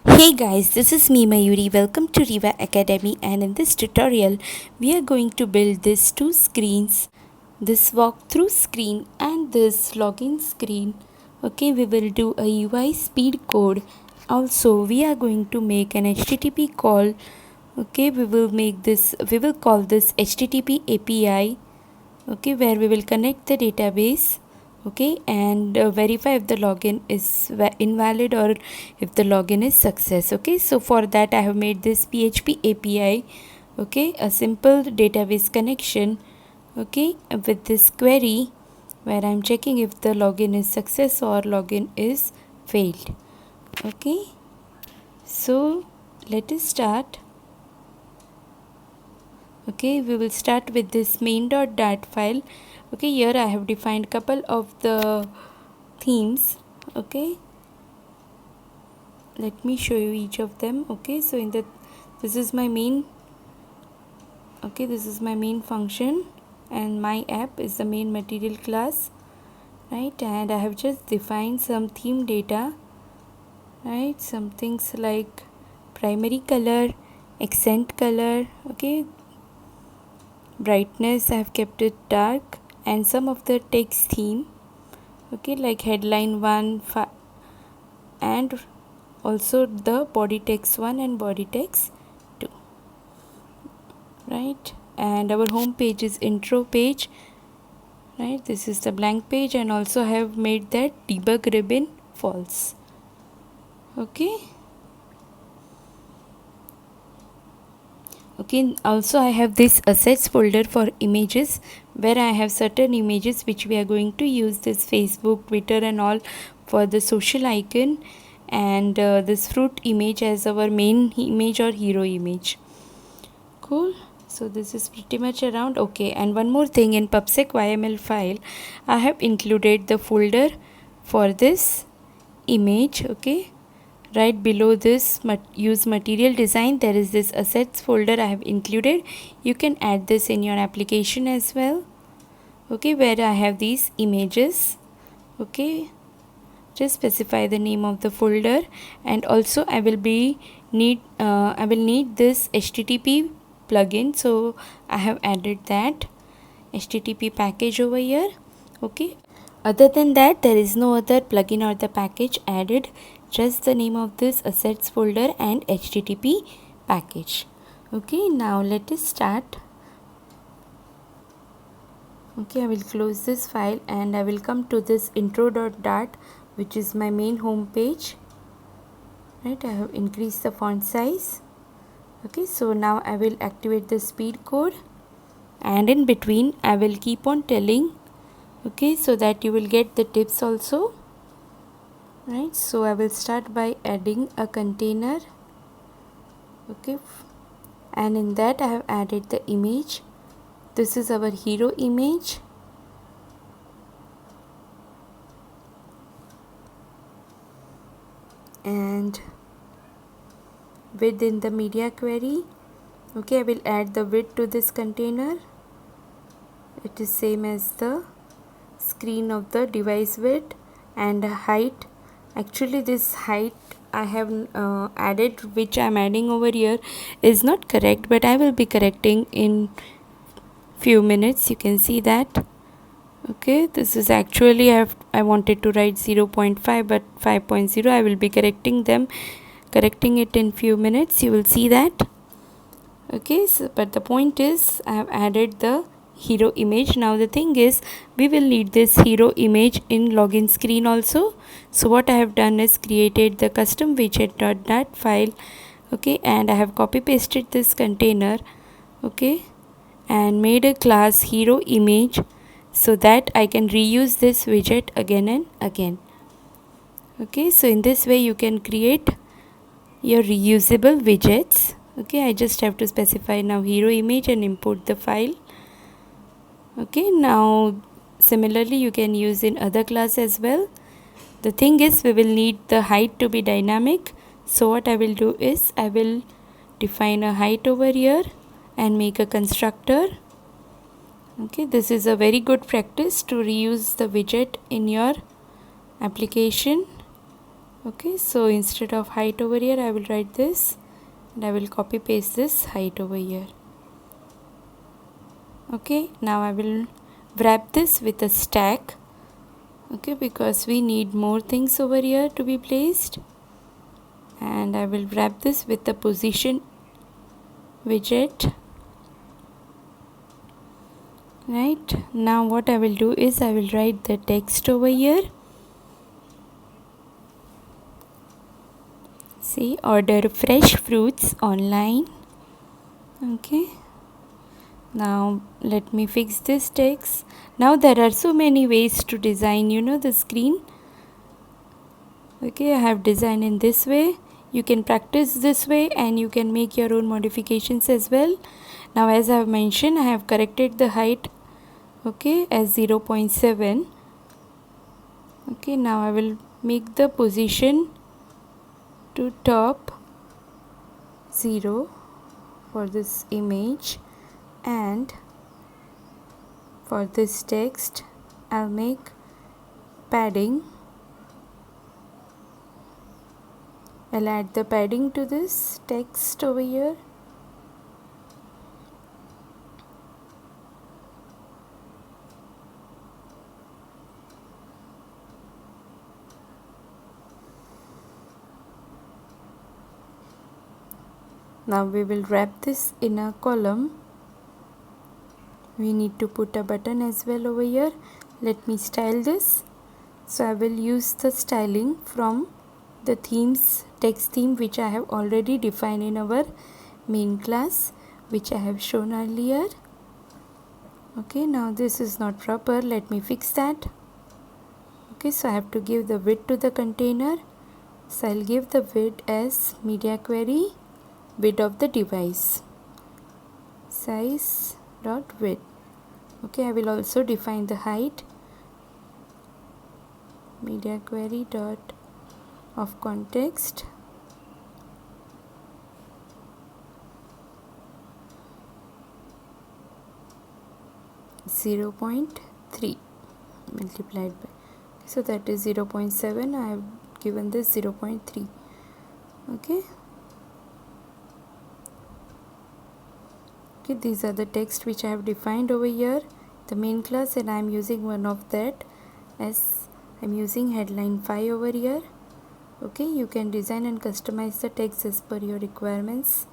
Hey guys, this is me Mayuri. Welcome to Riva Academy, and in this tutorial we are going to build these two screens, this walkthrough screen and this login screen. Okay, we will do a UI speed code. Also, we are going to make an HTTP call. Okay, we will call this HTTP API. Okay, where we will connect the database, okay, and verify if the login is invalid or if the login is success. Okay, so for that I have made this PHP API, okay, a simple database connection, okay, with this query where I'm checking if the login is success or login is failed. Okay, so let us start. Okay, we will start with this main.dat file. Okay, here I have defined couple of the themes. Okay, let me show you each of them. Okay, so this is my main. Okay, this is my main function and my app is the main material class, right? And I have just defined some theme data, right? Some things like primary color, accent color, okay, brightness I have kept it dark, and some of the text theme, okay, like headline 1 and also the body text 1 and body text 2, right? And our home page is intro page, right? This is the blank page, and also I have made that debug ribbon false. Okay, okay, also I have this assets folder for images where I have certain images which we are going to use, this Facebook, Twitter and all for the social icon, and this fruit image as our main image or hero image. Cool, so this is pretty much around. Okay, and one more thing, in pubsec YML file I have included the folder for this image. Okay, right below this use material design there is this assets folder I have included. You can add this in your application as well. Okay, where I have these images. Okay, just specify the name of the folder, and also I will need this HTTP plugin, so I have added that HTTP package over here. Okay, other than that there is no other plugin or the package added, just the name of this assets folder and HTTP package. Okay, now let us start. Okay, I will close this file and I will come to this intro.dart, which is my main home page, right? I have increased the font size. Okay, so now I will activate the speed code, and in between I will keep on telling, okay, so that you will get the tips also, right? So I will start by adding a container. Okay, and in that I have added the image. This is our hero image, and within the media query, okay, I will add the width to this container. It is same as the screen of the device width, and height. Actually this height I have added, which I am adding over here, is not correct, but I will be correcting in few minutes. You can see that. Okay, this is actually I wanted to write 0.5 but 5.0. I will be correcting it in few minutes. You will see that. Okay, so but the point is I have added the hero image. Now the thing is, we will need this hero image in login screen also. So what I have done is created the custom widget.dat file, okay, and I have copy pasted this container, okay, and made a class hero image so that I can reuse this widget again and again. Okay, so in this way you can create your reusable widgets. Okay, I just have to specify now hero image and import the file. Okay, now similarly you can use in other class as well. The thing is, we will need the height to be dynamic. So what I will do is I will define a height over here and make a constructor. Okay, this is a very good practice to reuse the widget in your application. Okay, so instead of height over here I will write this, and I will copy paste this height over here. Okay, now I will wrap this with a stack. Okay, because we need more things over here to be placed, and I will wrap this with the position widget. Right, now what I will do is I will write the text over here. See, order fresh fruits online. Okay, now let me fix this text. Now there are so many ways to design, the screen. Okay, I have designed in this way. You can practice this way and you can make your own modifications as well. Now as I have mentioned, I have corrected the height, okay, as 0.7. Okay, now I will make the position to top 0 for this image, and for this text I'll make padding. I'll add the padding to this text over here. Now we will wrap this in a column. We need to put a button as well over here. Let me style this. So I will use the styling from the themes, text theme, which I have already defined in our main class, which I have shown earlier. Okay, now this is not proper. Let me fix that. Okay, so I have to give the width to the container. So I'll give the width as media query width of the device, size dot width. Okay, I will also define the height, media query dot of context, (0.3) multiplied by, so that is 0.7. I have given this 0.3. Okay. Okay, these are the text which I have defined over here, the main class, and I am using one of that as I am using headline 5 over here. Okay, you can design and customize the text as per your requirements.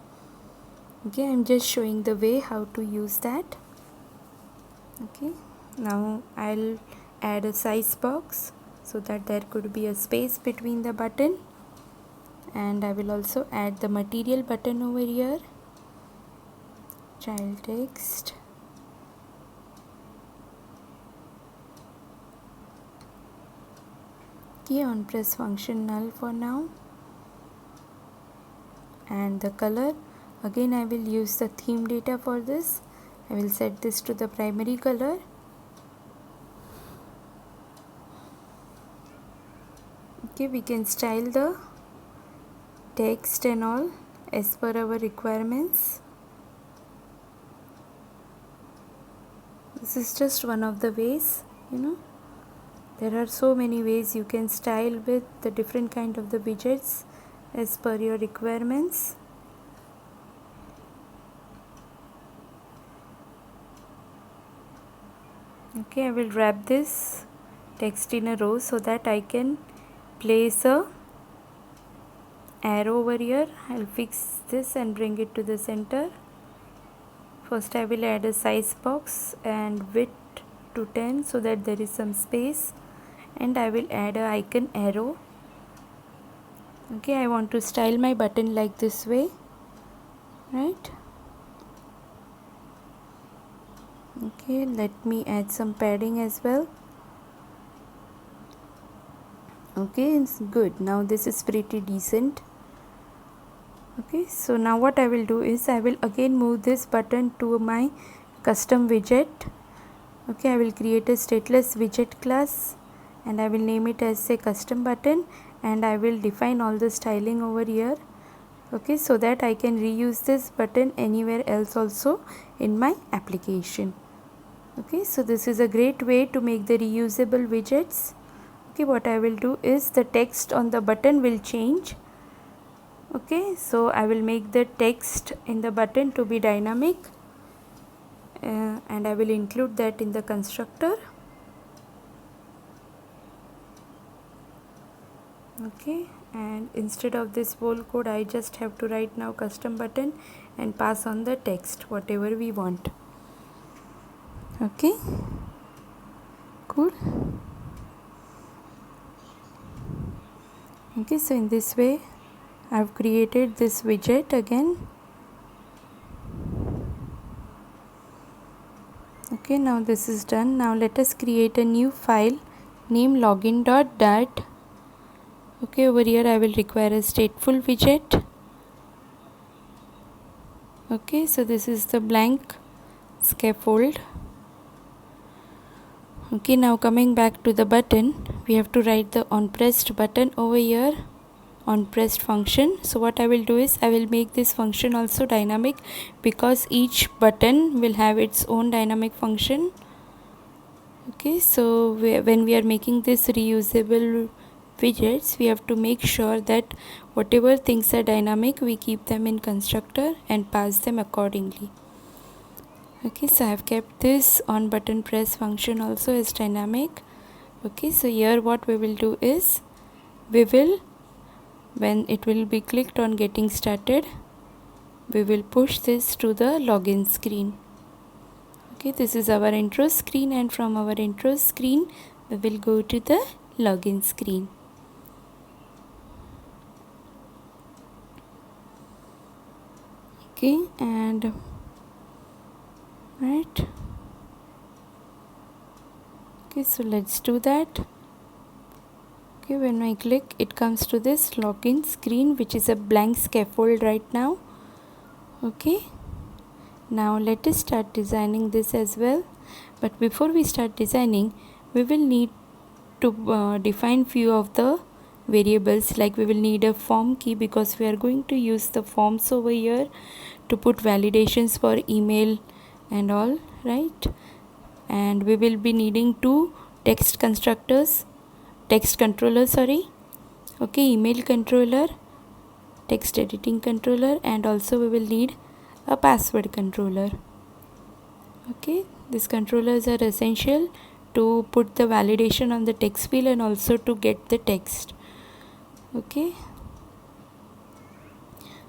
Okay, I am just showing the way how to use that. Okay, now I'll add a size box so that there could be a space between the button, and I will also add the material button over here. Child text, key on press function null for now, and the color, again I will use the theme data for this. I will set this to the primary color. Okay, we can style the text and all as per our requirements. This is just one of the ways, there are so many ways you can style with the different kind of the widgets as per your requirements. Okay, I will wrap this text in a row so that I can place a arrow over here. I'll fix this and bring it to the center. First I will add a size box and width to 10 so that there is some space, and I will add a icon arrow. Okay, I want to style my button like this way, right? Okay, let me add some padding as well. Okay, it's good. Now this is pretty decent. Okay, so now what I will do is I will again move this button to my custom widget. Okay, I will create a stateless widget class and I will name it as a custom button, and I will define all the styling over here. Okay, so that I can reuse this button anywhere else also in my application. Okay, so this is a great way to make the reusable widgets. Okay, Okay, what I will do is the text on the button will change. Okay, so I will make the text in the button to be dynamic, and I will include that in the constructor. Okay, and instead of this whole code I just have to write now custom button and pass on the text whatever we want. Okay, cool. Okay, so in this way I have created this widget again. Okay, now this is done. Now let us create a new file named login.dat. Okay, over here I will require a stateful widget. Okay, so this is the blank scaffold. Okay, now coming back to the button, we have to write the onPressed button over here, onPressed function. So what I will do is I will make this function also dynamic, because each button will have its own dynamic function. Okay, so when we are making this reusable widgets, we have to make sure that whatever things are dynamic, we keep them in constructor and pass them accordingly. Okay, so I have kept this on button press function also as dynamic. Okay, so here what we will do is we will, when it will be clicked on getting started, we will push this to the login screen. Okay, this is our intro screen, and from our intro screen we will go to the login screen. Okay, and right. Okay, so let's do that. Okay, when I click, it comes to this login screen, which is a blank scaffold right now. Okay, now let us start designing this as well. But before we start designing, we will need to define few of the variables. Like we will need a form key, because we are going to use the forms over here to put validations for email and all, right? And we will be needing two text controllers, okay, email controller, text editing controller, and also we will need a password controller. Okay, these controllers are essential to put the validation on the text field and also to get the text. Okay,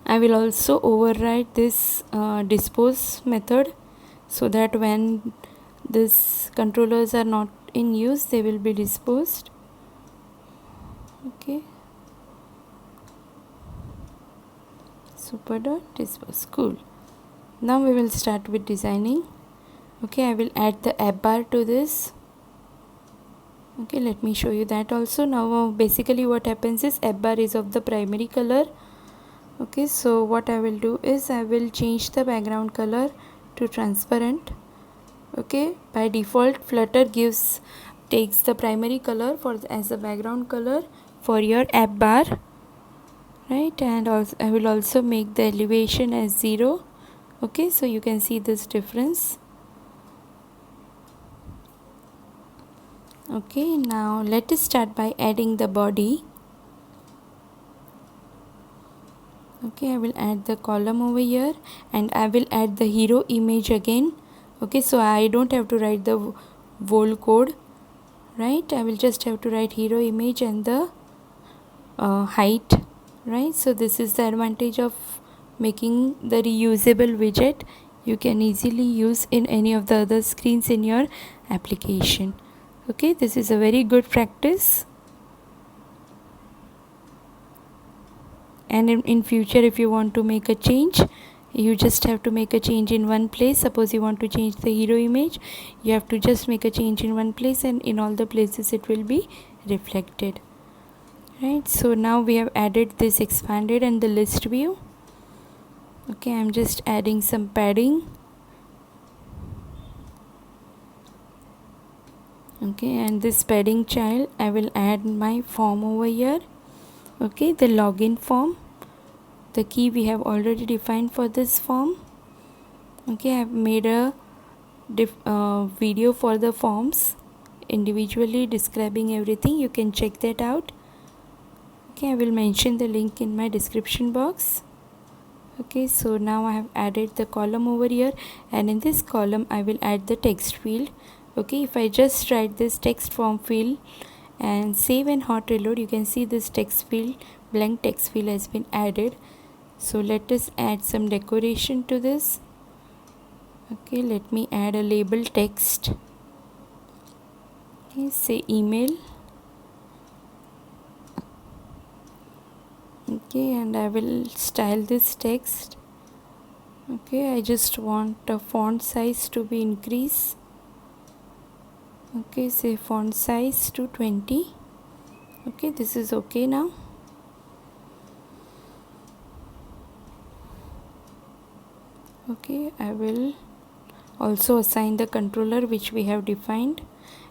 I will also override this dispose method, so that when these controllers are not in use, they will be disposed. Okay, super.dispose. Cool. Now we will start with designing. Okay, I will add the app bar to this. Okay, let me show you that also. Now basically what happens is app bar is of the primary color. Okay, so what I will do is I will change the background color to transparent. Okay, by default Flutter takes the primary color as the background color for your app bar, right? And also I will also make the elevation as 0. Okay, so you can see this difference. Okay, now let us start by adding the body. Okay, I will add the column over here, and I will add the hero image again. Okay, so I don't have to write the whole code, right? I will just have to write hero image and the height, right? So this is the advantage of making the reusable widget. You can easily use in any of the other screens in your application. Okay, this is a very good practice. And in future, if you want to make a change, you just have to make a change in one place. Suppose you want to change the hero image, you have to just make a change in one place, and in all the places it will be reflected, right? So now we have added this expanded and the list view. Okay, I'm just adding some padding. Okay, and this padding child, I will add my form over here. Okay, the login form, the key we have already defined for this form. Okay, I have made a video for the forms individually describing everything. You can check that out. Okay, I will mention the link in my description box. Okay, so now I have added the column over here, and in this column I will add the text field. Okay, if I just write this text form field and save and hot reload, you can see this text field, blank text field has been added. So let us add some decoration to this. Okay, let me add a label text. Okay, say email. Okay, and I will style this text. Okay, I just want a font size to be increased. Okay, say font size to 20. Okay, this is okay now. Okay, I will also assign the controller which we have defined,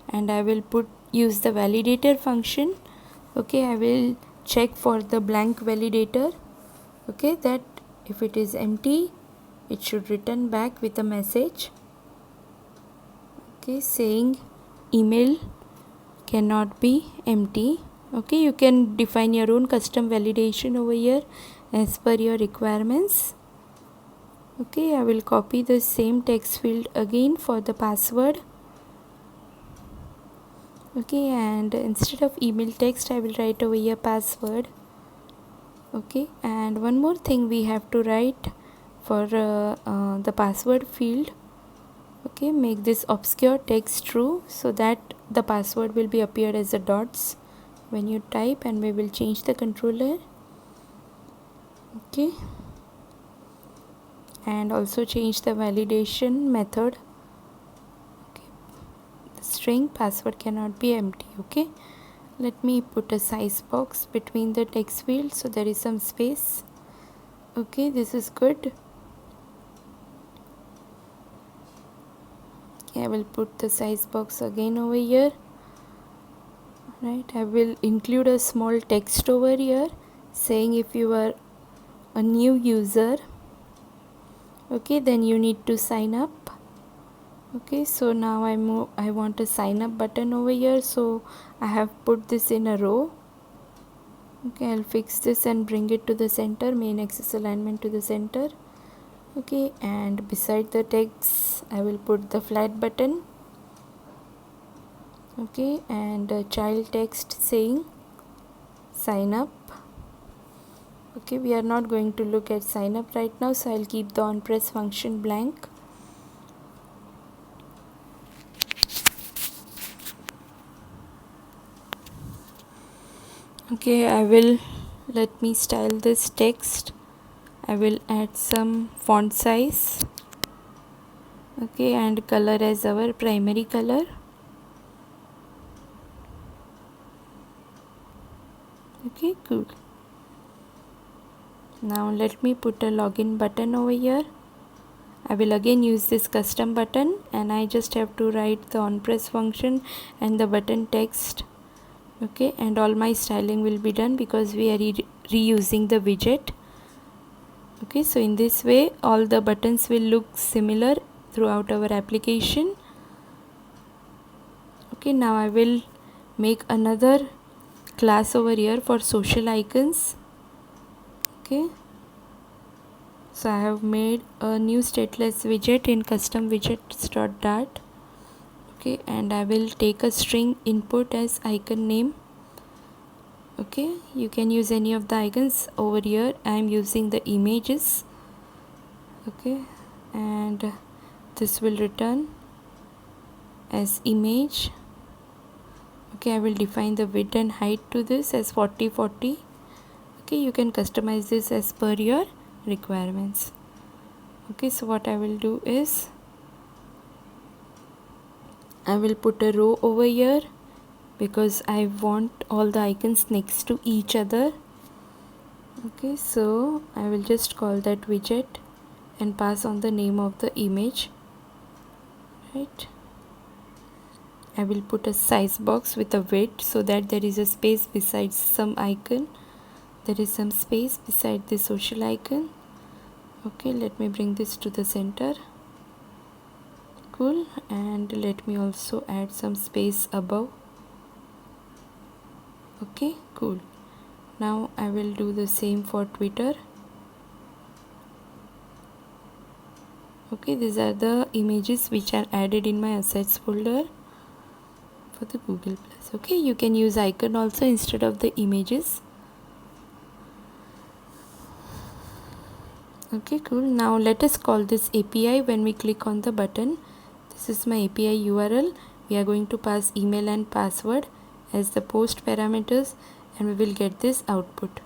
and I will use the validator function. Okay, I will check for the blank validator. Okay, that if it is empty, it should return back with a message. Okay, saying email cannot be empty. Okay, you can define your own custom validation over here as per your requirements. Okay, I will copy the same text field again for the password. Okay, and instead of email text I will write over here password. Okay, and one more thing we have to write for the password field. Okay, make this obscure text true so that the password will be appeared as the dots when you type, and we will change the controller. Okay, and also change the validation method. Okay, the string password cannot be empty. Okay, let me put a size box between the text field so there is some space. Okay, this is good. Okay, I will put the size box again over here. Right, I will include a small text over here saying if you are a new user, okay, then you need to sign up. Okay, so now I want a sign up button over here, so I have put this in a row. Okay, I'll fix this and bring it to the center, main axis alignment to the center. Okay, and beside the text I will put the flat button. Okay, and a child text saying sign up. Okay, we are not going to look at sign up right now, so I'll keep the on press function blank. Okay, let me style this text. I will add some font size. Okay, and color as our primary color. Okay, good. Now let me put a login button over here. I will again use this custom button, and I just have to write the on press function and the button text. Okay, and all my styling will be done because we are reusing the widget. Okay, so in this way all the buttons will look similar throughout our application. Okay, now I will make another class over here for social icons. Okay, so I have made a new stateless widget in custom widgets.dart. Okay, and I will take a string input as icon name. Okay, you can use any of the icons. Over here I am using the images. Okay, and this will return as image. Okay, I will define the width and height to this as 40/40. Okay, you can customize this as per your requirements. Okay, so what I will do is I will put a row over here because I want all the icons next to each other. Okay, so I will just call that widget and pass on the name of the image. Right, I will put a size box with a width so that there is a space beside some icon. There is some space beside the social icon. Okay, let me bring this to the center. cool. And let me also add some space above. Okay, cool. Now I will do the same for Twitter. Okay, these are the images which are added in my assets folder for the Google Plus. Okay, you can use icon also instead of the images. Okay, cool. Now let us call this API when we click on the button. This is my API URL. We are going to pass email and password as the post parameters, and we will get this output.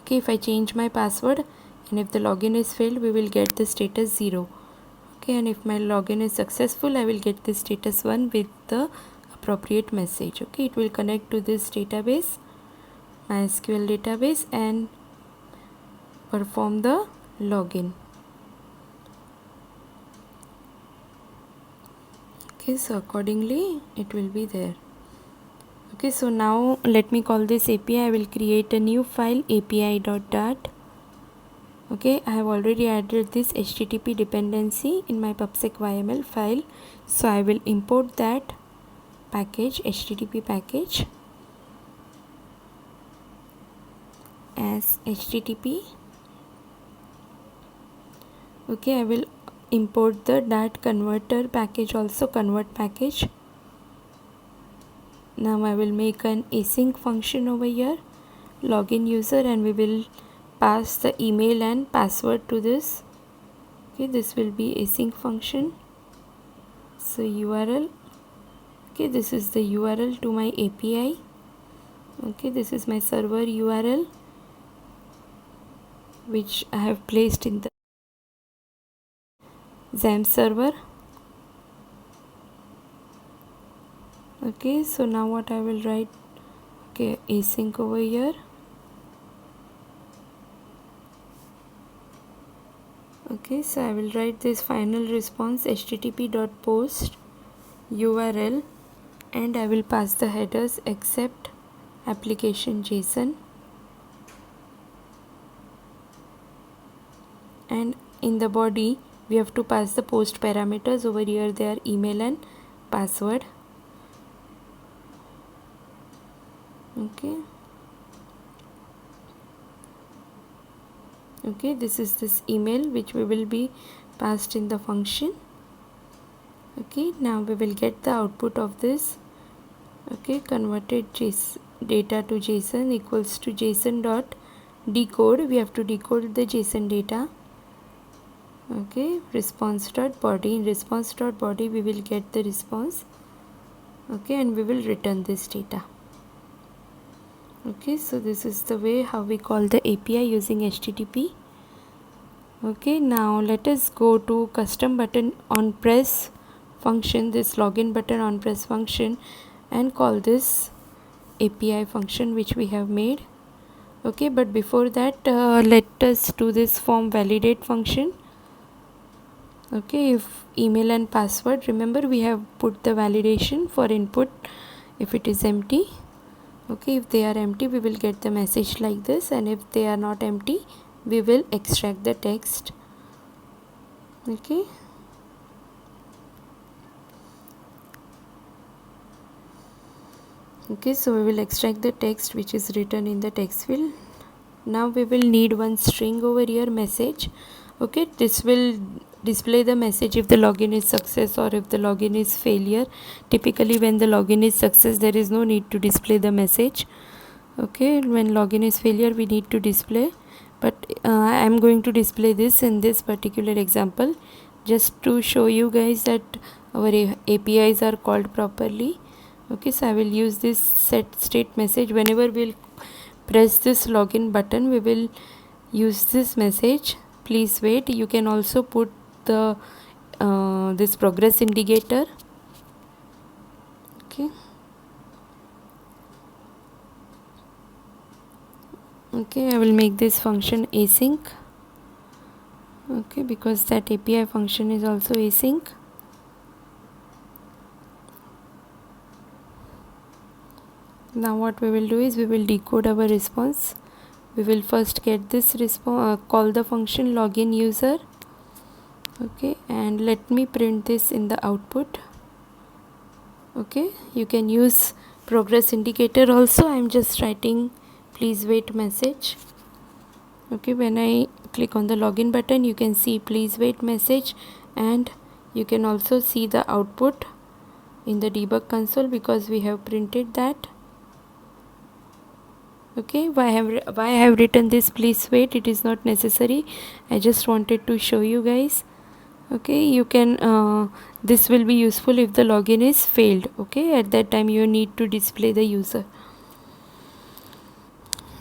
Okay, if I change my password and if the login is failed, we will get the status 0. Okay, and if my login is successful, I will get the status 1 with the appropriate message. Okay, it will connect to this database, MySQL database, and perform the login. Okay, so accordingly it will be there. Okay, so now let me call this API. I will create a new file, api.dart. Okay, I have already added this HTTP dependency in my pubsec YML file, so I will import that package, HTTP package, as HTTP. Okay, I will import the Dart converter package also, convert package. Now I will make an async function over here, login user, and we will pass the email and password to this. Okay, this will be async function. So URL. Okay, this is the URL to my API. Okay, this is my server URL which I have placed in the XAMPP server. Okay, so now what I will write, okay, async over here. Okay, so I will write this final response http.post URL, and I will pass the headers except application JSON, and in the body we have to pass the post parameters. Over here they are email and password. Okay, okay, this is this email which we will be passed in the function. Okay, now we will get the output of this. Okay, converted data to JSON equals to JSON dot decode. We have to decode the JSON data. Okay, response dot body. In response dot body we will get the response. Okay, and we will return this data. Okay, so this is the way how we call the API using HTTP. Okay, now let us go to custom button on press function, this login button on press function, and call this API function which we have made. Okay, but before that let us do this form validate function. Okay, if email and password, remember we have put the validation for input if it is empty. Okay, if they are empty we will get the message like this, and if they are not empty we will extract the text. Okay, okay, so we will extract the text which is written in the text field. Now we will need one string over here, message. Okay, this will display the message if the login is success or if the login is failure. Typically when the login is success there is no need to display the message. Okay, when login is failure we need to display, but I am going to display this in this particular example just to show you guys that our APIs are called properly. Okay, so I will use this set state message. Whenever we'll press this login button we will use this message, please wait. You can also put the this progress indicator. Okay, okay, I will make this function async. Okay, because that API function is also async. Now what we will do is we will decode our response. We will first get this response, call the function login user. Okay, and let me print this in the output. Okay, you can use progress indicator also. I'm just writing please wait message. Okay, when I click on the login button, you can see please wait message, and you can also see the output in the debug console because we have printed that. Okay, why I have written this please wait, it is not necessary. I just wanted to show you guys. Okay, you can this will be useful if the login is failed. Okay, at that time you need to display the user.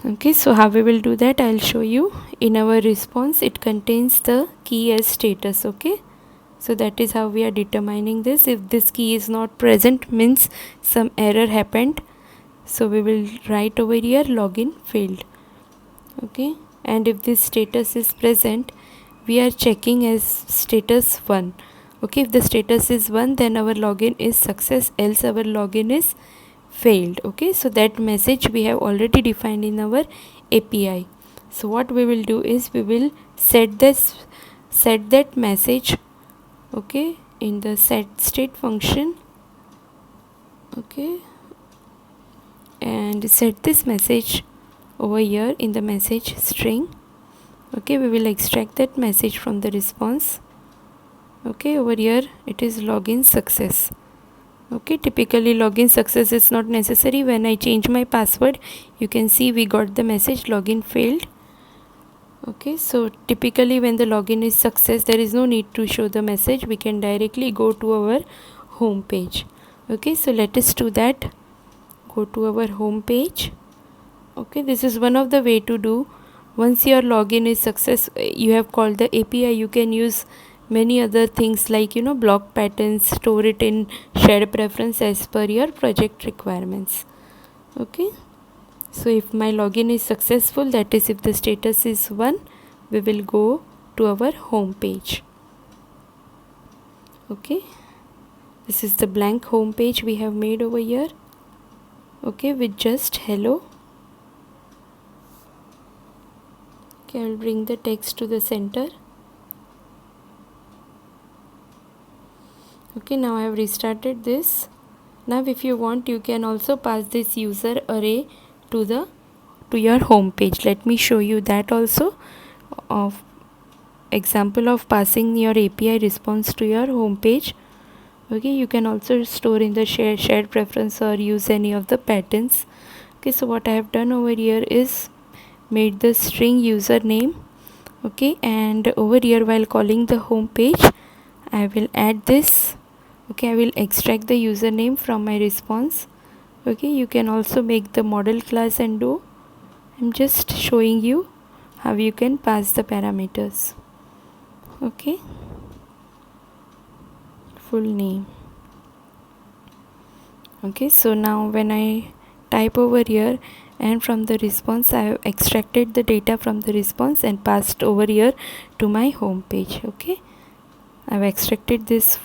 Okay, so how we will do that, I'll show you. In our response, it contains the key as status. Okay, so that is how we are determining this. If this key is not present, means some error happened, so we will write over here login failed. Okay, and if this status is present, we are checking as status 1. Okay, if the status is 1, then our login is success, else our login is failed. Okay, so that message we have already defined in our API. So what we will do is we will set that message, okay, in the set state function. Okay, and set this message over here in the message string. Okay, we will extract that message from the response. Okay, over here it is login success. Okay, typically login success is not necessary. When I change my password, you can see we got the message login failed. Okay, so typically when the login is success, there is no need to show the message. We can directly go to our home page. Okay, so let us do that. Go to our home page. Okay, this is one of the way to do. Once your login is success, you have called the API, you can use many other things like block patterns, store it in shared preference as per your project requirements. Okay, so if my login is successful, that is if the status is 1, we will go to our home page. Okay, this is the blank home page we have made over here. Okay, with just hello. Okay, I'll bring the text to the center. Okay, now I have restarted this. Now if you want, you can also pass this user array to your home page. Let me show you that also, of example of passing your API response to your home page. Okay, you can also store in the shared preference or use any of the patterns. Okay, so what I have done over here is made the string username. Okay, and over here while calling the home page, I will add this. Okay, I will extract the username from my response. Okay, you can also make the model class and do. I'm just showing you how you can pass the parameters. Okay, full name. Okay, so now when I type over here, and from the response I have extracted the data from the response and passed over here to my home page. Okay, I've extracted this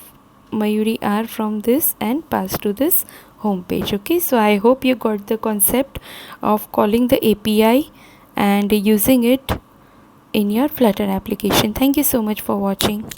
Mayuri R from this and passed to this home page. Okay, so I hope you got the concept of calling the API and using it in your Flutter application. Thank you so much for watching.